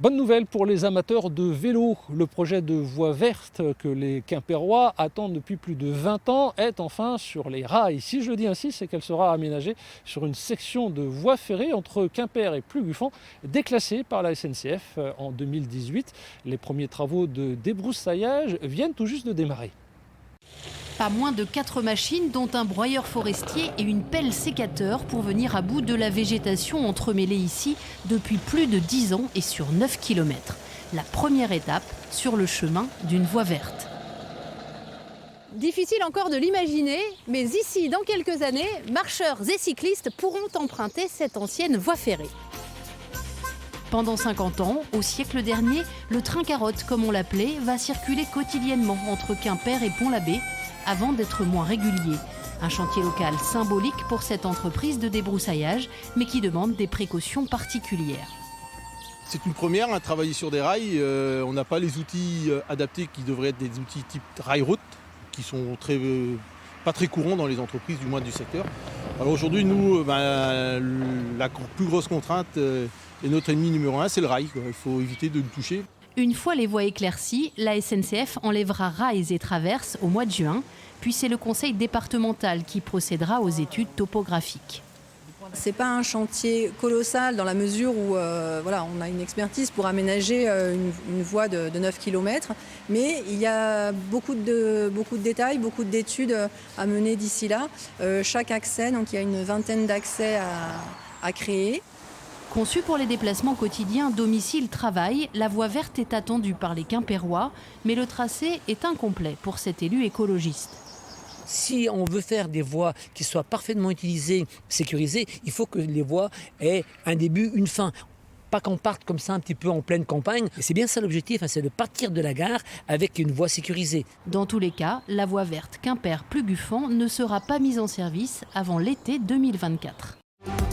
Bonne nouvelle pour les amateurs de vélo. Le projet de voie verte que les Quimpérois attendent depuis plus de 20 ans est enfin sur les rails. Si je le dis ainsi, c'est qu'elle sera aménagée sur une section de voie ferrée entre Quimper et Plouguffon, déclassée par la SNCF en 2018. Les premiers travaux de débroussaillage viennent tout juste de démarrer. Pas moins de 4 machines, dont un broyeur forestier et une pelle sécateur pour venir à bout de la végétation entremêlée ici depuis plus de 10 ans et sur 9 km. La première étape sur le chemin d'une voie verte. Difficile encore de l'imaginer, mais ici, dans quelques années, marcheurs et cyclistes pourront emprunter cette ancienne voie ferrée. Pendant 50 ans, au siècle dernier, le train carotte, comme on l'appelait, va circuler quotidiennement entre Quimper et Pont-l'Abbé, avant d'être moins régulier. Un chantier local symbolique pour cette entreprise de débroussaillage, mais qui demande des précautions particulières. C'est une première, travailler sur des rails. On n'a pas les outils adaptés qui devraient être des outils type rail-route, qui sont pas très courants dans les entreprises, du moins du secteur. Alors aujourd'hui, nous, la plus grosse contrainte et notre ennemi numéro 1, c'est le rail. Il faut éviter de le toucher. Une fois les voies éclaircies, la SNCF enlèvera rails et traverses au mois de juin, puis c'est le conseil départemental qui procédera aux études topographiques. Ce n'est pas un chantier colossal dans la mesure où on a une expertise pour aménager une voie de 9 km, mais il y a beaucoup de détails, beaucoup d'études à mener d'ici là. Chaque accès, donc il y a une vingtaine d'accès à créer. Conçue pour les déplacements quotidiens domicile-travail, la voie verte est attendue par les Quimpérois, mais le tracé est incomplet pour cet élu écologiste. Si on veut faire des voies qui soient parfaitement utilisées, sécurisées, il faut que les voies aient un début, une fin. Pas qu'on parte comme ça un petit peu en pleine campagne. Et c'est bien ça l'objectif, c'est de partir de la gare avec une voie sécurisée. Dans tous les cas, la voie verte Quimper-Plouguffon ne sera pas mise en service avant l'été 2024.